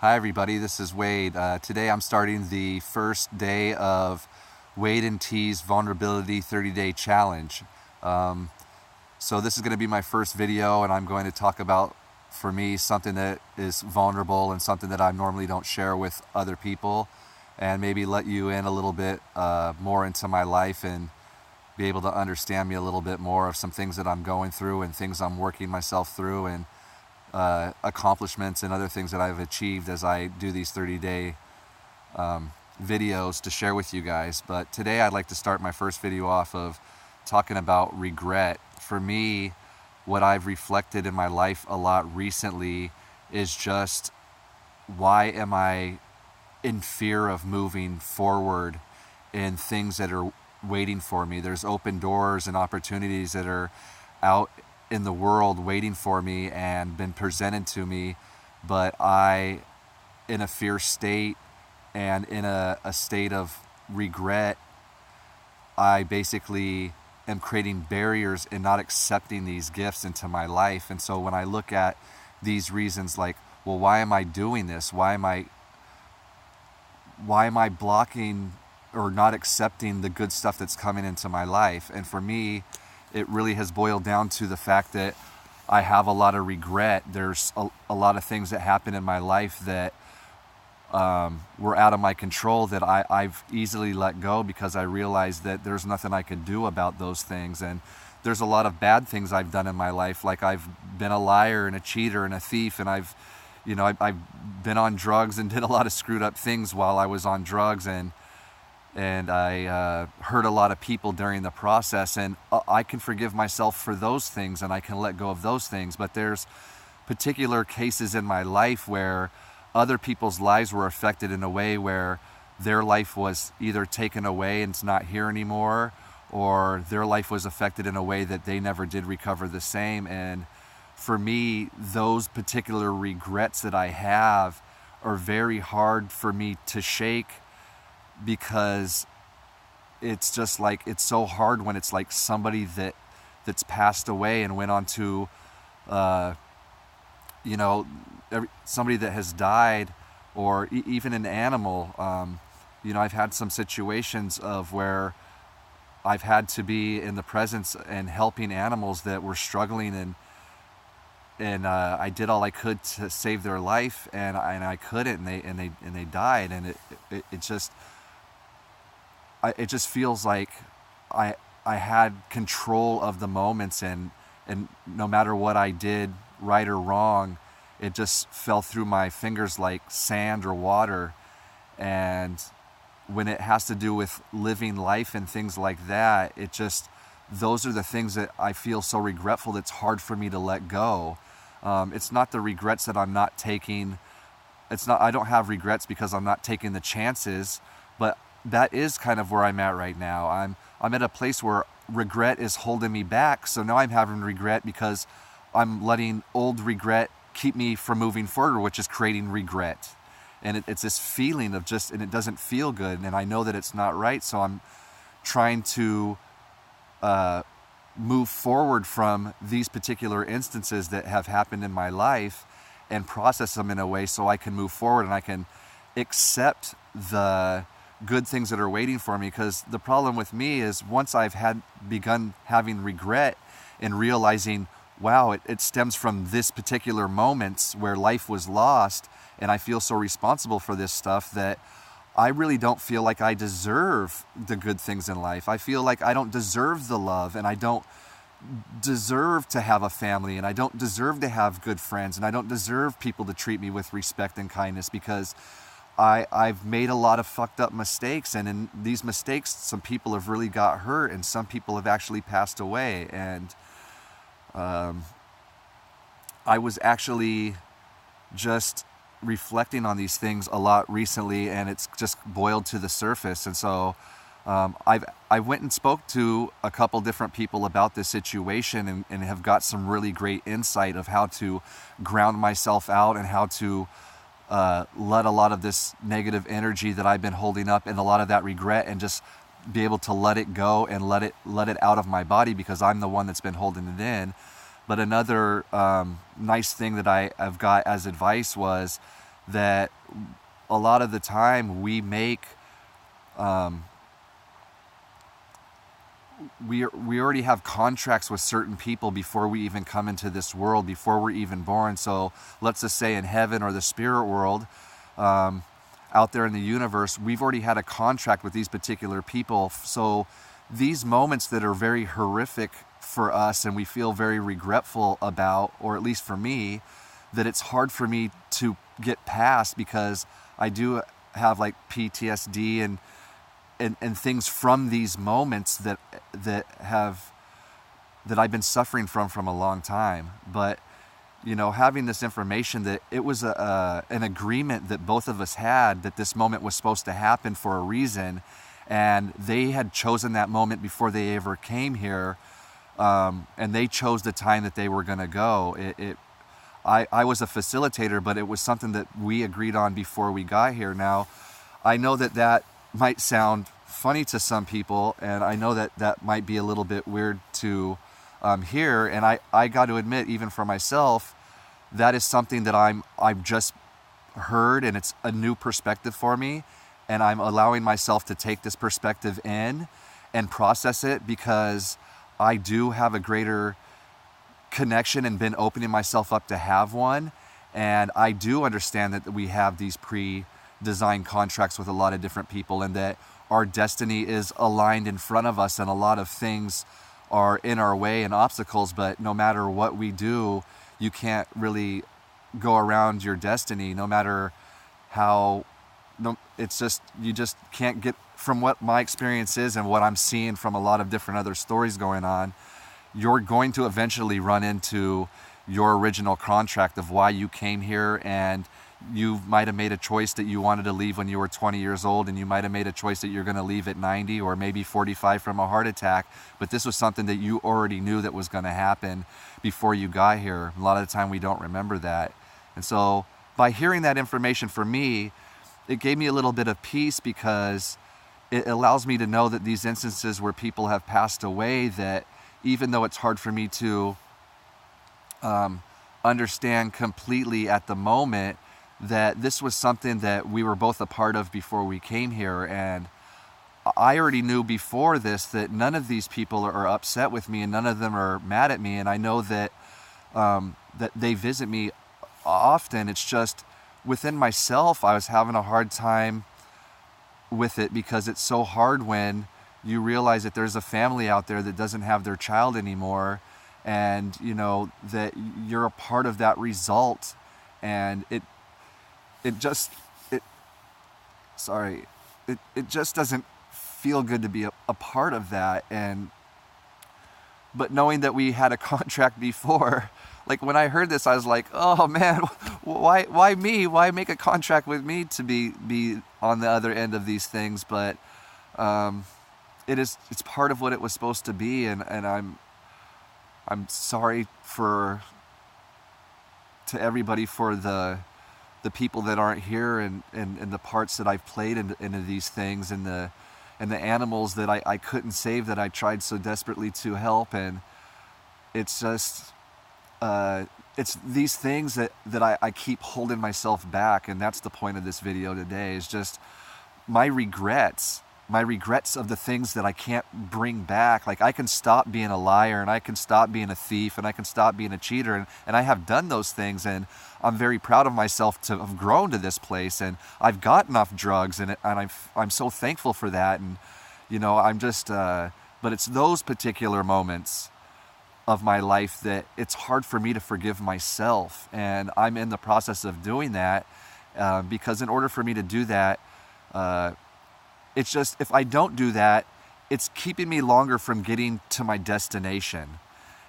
Hi everybody, this is Wade. Today I'm starting the first day of Wade and T's Vulnerability 30-Day Challenge. So this is going to be my first video, and I'm going to talk about, for me, something that is vulnerable and something that I normally don't share with other people, and maybe let you in a little bit more into my life and be able to understand me a little bit more of some things that I'm going through and things I'm working myself through, and accomplishments and other things that I've achieved as I do these 30-day videos to share with you guys. But today I'd like to start my first video off of talking about regret. For me, what I've reflected in my life a lot recently is just, why am I in fear of moving forward in things that are waiting for me? There's open doors and opportunities that are out in the world waiting for me and been presented to me, but I, in a fear state and in a state of regret, I basically am creating barriers and not accepting these gifts into my life. And so when I look at these reasons, like, well, why am I doing this? Why am I blocking or not accepting the good stuff that's coming into my life? And for me, it really has boiled down to the fact that I have a lot of regret. There's a lot of things that happen in my life that were out of my control that I've easily let go, because I realized that there's nothing I can do about those things. And there's a lot of bad things I've done in my life, like I've been a liar and a cheater and a thief, and I've been on drugs and did a lot of screwed up things while I was on drugs, and I hurt a lot of people during the process, and I can forgive myself for those things and I can let go of those things. But there's particular cases in my life where other people's lives were affected in a way where their life was either taken away and it's not here anymore, or their life was affected in a way that they never did recover the same. And for me, those particular regrets that I have are very hard for me to shake, because it's just like, it's so hard when it's like somebody that's passed away and went on to somebody that has died, or even an animal. I've had some situations of where I've had to be in the presence and helping animals that were struggling, and I did all I could to save their life, and I couldn't, and they died. And it just feels like I had control of the moments, and no matter what I did, right or wrong, it just fell through my fingers like sand or water. And when it has to do with living life and things like that, those are the things that I feel so regretful that it's hard for me to let go. It's not the regrets that I'm not taking. I don't have regrets because I'm not taking the chances, but that is kind of where I'm at right now. I'm at a place where regret is holding me back. So now I'm having regret because I'm letting old regret keep me from moving forward, which is creating regret. And it's this feeling of and it doesn't feel good. And I know that it's not right. So I'm trying to move forward from these particular instances that have happened in my life and process them in a way so I can move forward and I can accept the good things that are waiting for me. Because the problem with me is, once I've begun having regret and realizing, wow, it stems from this particular moments where life was lost, and I feel so responsible for this stuff that I really don't feel like I deserve the good things in life. I feel like I don't deserve the love, and I don't deserve to have a family, and I don't deserve to have good friends, and I don't deserve people to treat me with respect and kindness, because I've made a lot of fucked up mistakes, and in these mistakes, some people have really got hurt, and some people have actually passed away. And I was actually just reflecting on these things a lot recently, and it's just boiled to the surface. And so I went and spoke to a couple different people about this situation, and have got some really great insight of how to ground myself out and how to let a lot of this negative energy that I've been holding up and a lot of that regret, and just be able to let it go and let it out of my body, because I'm the one that's been holding it in. But another nice thing that I've got as advice was that a lot of the time we make, we already have contracts with certain people before we even come into this world, before we're even born. So let's just say in heaven or the spirit world, out there in the universe, we've already had a contract with these particular people. So these moments that are very horrific for us and we feel very regretful about, or at least for me, that it's hard for me to get past, because I do have like PTSD and things from these moments that I've been suffering from a long time. But you know, having this information that it was an agreement that both of us had, that this moment was supposed to happen for a reason, and they had chosen that moment before they ever came here, and they chose the time that they were going to go. I was a facilitator, but it was something that we agreed on before we got here. Now, I know that might sound funny to some people, and I know that might be a little bit weird to hear, and I got to admit, even for myself, that is something that I've just heard, and it's a new perspective for me, and I'm allowing myself to take this perspective in and process it, because I do have a greater connection and been opening myself up to have one. And I do understand that we have these pre-designed contracts with a lot of different people, and that our destiny is aligned in front of us, and a lot of things are in our way and obstacles. But no matter what we do, you can't really go around your destiny, no matter how, it's just, you just can't get, from what my experience is and what I'm seeing from a lot of different other stories going on, you're going to eventually run into your original contract of why you came here. And you might have made a choice that you wanted to leave when you were 20 years old, and you might have made a choice that you're going to leave at 90 or maybe 45 from a heart attack. But this was something that you already knew that was going to happen before you got here. A lot of the time we don't remember that. And so by hearing that information, for me, it gave me a little bit of peace, because it allows me to know that these instances where people have passed away, that even though it's hard for me to understand completely at the moment, that this was something that we were both a part of before we came here. And I already knew before this that none of these people are upset with me, and none of them are mad at me. And I know that that they visit me often. It's just within myself, I was having a hard time with it, because it's so hard when you realize that there's a family out there that doesn't have their child anymore, and you know that you're a part of that result, and it just doesn't feel good to be a part of that. But knowing that we had a contract before, like when I heard this, I was like, oh man, why me? Why make a contract with me to be on the other end of these things? But it's part of what it was supposed to be, and I'm sorry to everybody for the people that aren't here, and the parts that I've played into these things, and the animals that I couldn't save, that I tried so desperately to help. And it's just it's these things that I keep holding myself back. And that's the point of this video today, is just my regrets of the things that I can't bring back. Like, I can stop being a liar, and I can stop being a thief, and I can stop being a cheater, and I have done those things, and I'm very proud of myself to have grown to this place, and I've gotten off drugs, and I'm so thankful for that. And you know, I'm just but it's those particular moments of my life that it's hard for me to forgive myself, and I'm in the process of doing that, because in order for me to do that, it's just, if I don't do that, it's keeping me longer from getting to my destination.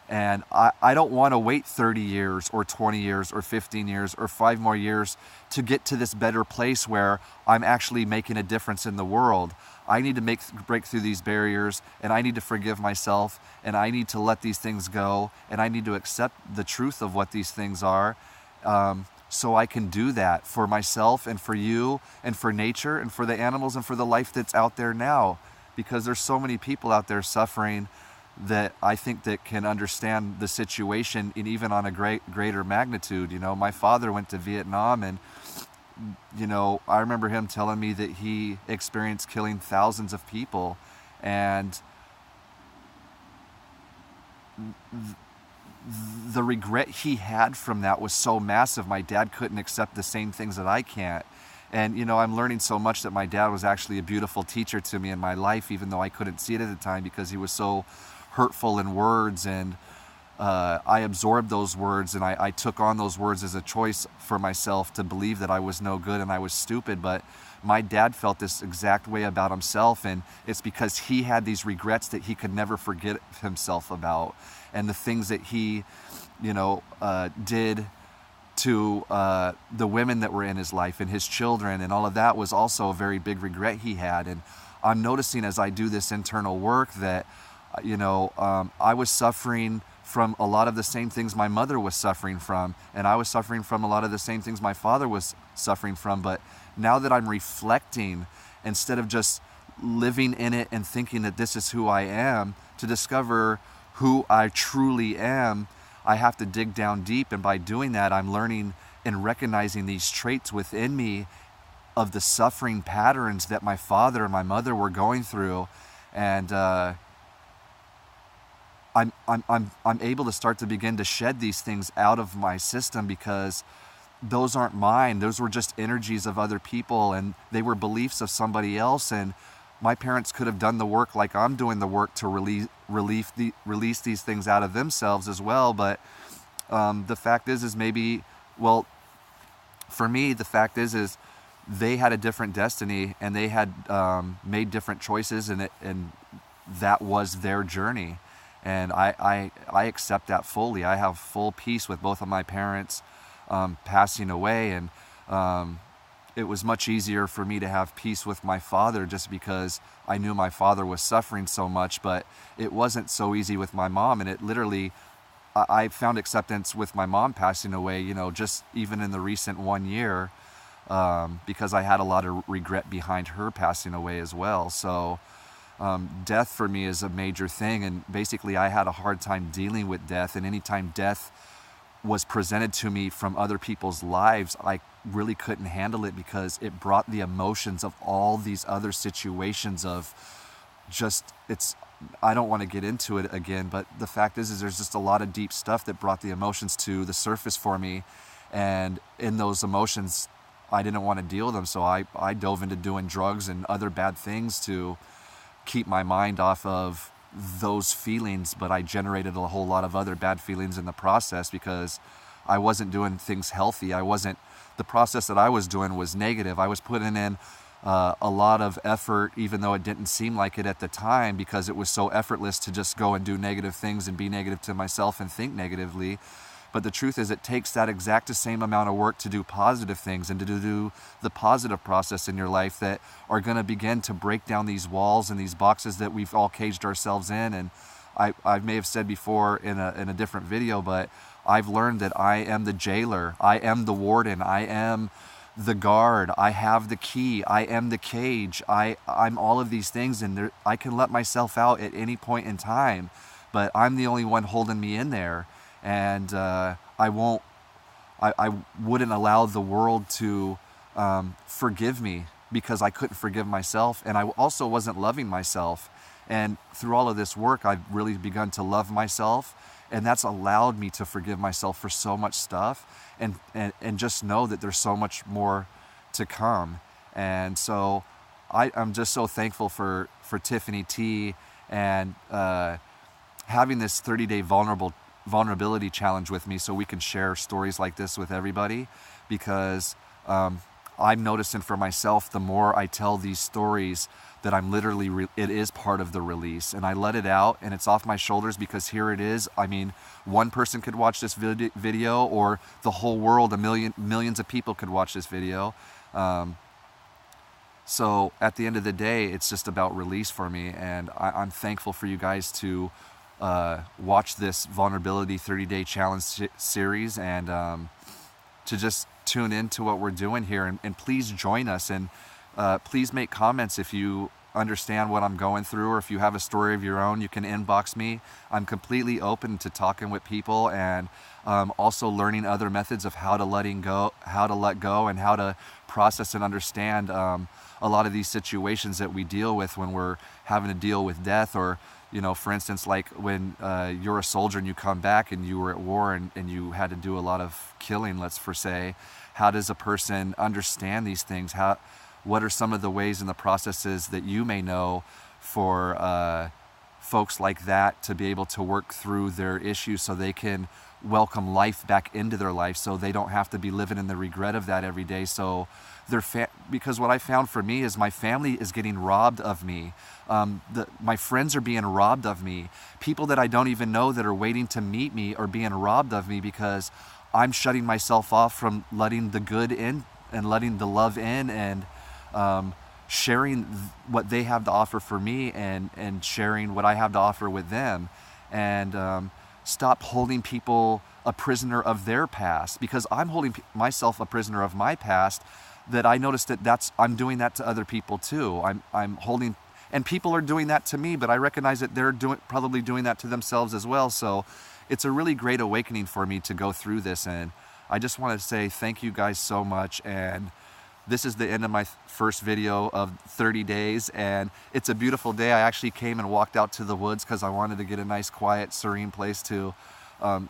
And I don't want to wait 30 years or 20 years or 15 years or 5 more years to get to this better place where I'm actually making a difference in the world. I need to break through these barriers, and I need to forgive myself, and I need to let these things go, and I need to accept the truth of what these things are, so I can do that for myself and for you and for nature and for the animals and for the life that's out there now. Because there's so many people out there suffering that I think that can understand the situation, and even on a greater magnitude. You know, my father went to Vietnam, and you know, I remember him telling me that he experienced killing thousands of people, and the regret he had from that was so massive. My dad couldn't accept the same things that I can't. And, you know, I'm learning so much that my dad was actually a beautiful teacher to me in my life, even though I couldn't see it at the time because he was so hurtful in words. And I absorbed those words, and I took on those words as a choice for myself to believe that I was no good and I was stupid. But my dad felt this exact way about himself, and it's because he had these regrets that he could never forget himself about. And the things that he, you know, did to the women that were in his life and his children and all of that was also a very big regret he had. And I'm noticing as I do this internal work that, you know, I was suffering from a lot of the same things my mother was suffering from, and I was suffering from a lot of the same things my father was suffering from. But now that I'm reflecting, instead of just living in it and thinking that this is who I am, to discover who I truly am, I have to dig down deep. And by doing that, I'm learning and recognizing these traits within me of the suffering patterns that my father and my mother were going through. And I'm able to start to begin to shed these things out of my system, because those aren't mine. Those were just energies of other people, and they were beliefs of somebody else. And my parents could have done the work like I'm doing the work to release these things out of themselves as well. But the fact is maybe, well, for me, the fact is they had a different destiny, and they had made different choices, and that was their journey. And I accept that fully. I have full peace with both of my parents passing away, and it was much easier for me to have peace with my father just because I knew my father was suffering so much. But it wasn't so easy with my mom, and it literally, I found acceptance with my mom passing away, you know, just even in the recent 1 year, because I had a lot of regret behind her passing away as well. So death for me is a major thing, and basically I had a hard time dealing with death. And anytime death was presented to me from other people's lives, I really couldn't handle it, because it brought the emotions of all these other situations of just, I don't want to get into it again, but the fact is there's just a lot of deep stuff that brought the emotions to the surface for me. And in those emotions, I didn't want to deal with them, so I dove into doing drugs and other bad things to keep my mind off of those feelings. But I generated a whole lot of other bad feelings in the process, because I wasn't doing things healthy. The process that I was doing was negative. I was putting in a lot of effort, even though it didn't seem like it at the time, because it was so effortless to just go and do negative things and be negative to myself and think negatively. But the truth is, it takes that exact same amount of work to do positive things and to do the positive process in your life that are going to begin to break down these walls and these boxes that we've all caged ourselves in. And I may have said before in a different video, but I've learned that I am the jailer, I am the warden, I am the guard, I have the key, I am the cage, I'm all of these things, and I can let myself out at any point in time, but I'm the only one holding me in there. And I wouldn't allow the world to forgive me, because I couldn't forgive myself, and I also wasn't loving myself. And through all of this work, I've really begun to love myself, and that's allowed me to forgive myself for so much stuff, and just know that there's so much more to come. And so I'm just so thankful for Tiffany Tee and having this 30-day vulnerability challenge with me, so we can share stories like this with everybody, because I'm noticing for myself, the more I tell these stories, that I'm literally, it is part of the release, and I let it out, and it's off my shoulders, because here it is. I mean, one person could watch this video, or the whole world, millions of people could watch this video. So at the end of the day, it's just about release for me, and I'm thankful for you guys to watch this Vulnerability 30-Day Challenge series, and to just tune into what we're doing here, and please join us, and please make comments if you understand what I'm going through, or if you have a story of your own, you can inbox me. I'm completely open to talking with people, and also learning other methods of how to let go, and how to process and understand a lot of these situations that we deal with when we're having to deal with death. Or, you know, for instance, like when you're a soldier and you come back and you were at war and you had to do a lot of killing, let's say, how does a person understand these things? What are some of the ways and the processes that you may know for folks like that to be able to work through their issues so they can welcome life back into their life, so they don't have to be living in the regret of that every day? So because what I found for me is my family is getting robbed of me. My friends are being robbed of me. People that I don't even know that are waiting to meet me are being robbed of me because I'm shutting myself off from letting the good in and letting the love in, and sharing what they have to offer for me, and sharing what I have to offer with them, and stop holding people a prisoner of their past, because I'm holding myself a prisoner of my past. That I noticed that I'm doing that to other people too. I'm holding, and people are doing that to me, but I recognize that they're probably doing that to themselves as well. So it's a really great awakening for me to go through this, and I just want to say thank you guys so much. And this is the end of my first video of 30 days, and it's a beautiful day. I actually came and walked out to the woods because I wanted to get a nice, quiet, serene place to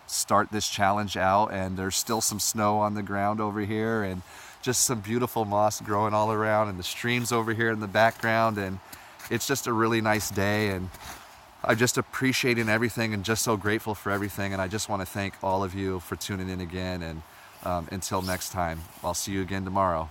start this challenge out. And there's still some snow on the ground over here, and just some beautiful moss growing all around, and the streams over here in the background, and it's just a really nice day. And I'm just appreciating everything and just so grateful for everything. And I just want to thank all of you for tuning in again. And until next time, I'll see you again tomorrow.